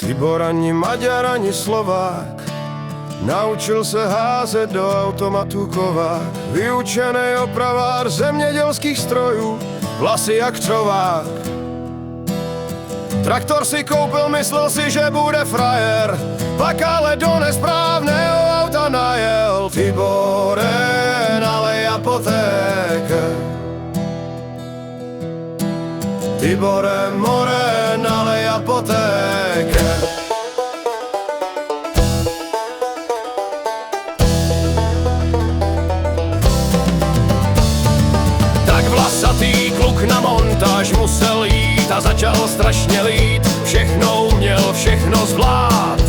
Tibor ani Maďar, ani Slovák, naučil se házet do automatu kovák. Vyučený opravár zemědělských strojů, vlasy jak třovák. Traktor si koupil, myslel si, že bude frajer, pak ale do nesprávného auta najel. Tibore, nalej apotéka. Tibore, more, nalej apotéka. Tak vlasatý kluk na montáž musel jít a začal strašně lít. Všechno uměl, všechno zvlád.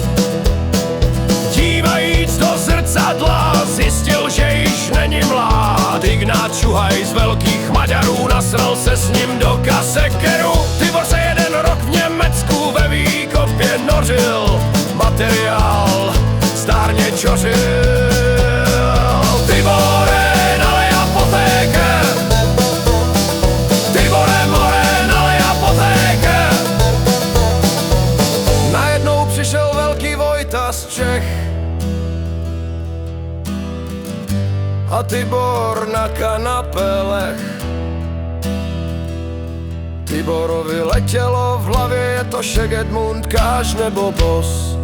Dívajíc do zrcadla zjistil, že již není mlád. Ignác Šuhaj z velkých Maďarů nasral se s ním do kasekeru. Tibor se jeden rok v Německu ve výkopě nořil, materiál zdárně čořil. Tibore, nalej apotéka. Tibore, more, nalej apotéka. Najednou přišel velký Vojta z Čech a Tibor na kanapelech. Tiborovi letělo v hlavě, je to Šek, Edmund, Káš nebo Bos.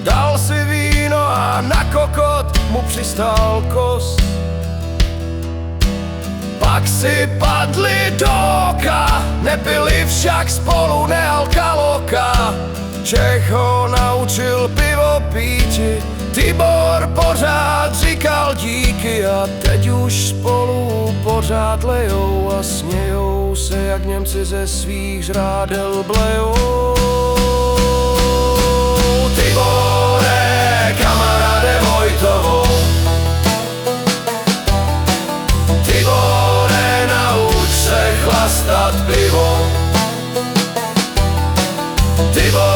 Dal si víno a na kokot mu přistál kos. Pak si padli do oka, nepili však spolu nealkaloka. Čech ho naučil pivo píti, Tibor pořád říkal díky a teď už spolu pořád lejou a smějou se, jak Němci ze svých žrádel blejou. Tibore, kamaráde Vojtovo. Tibore, nauč se chlastat pivo. Tibore,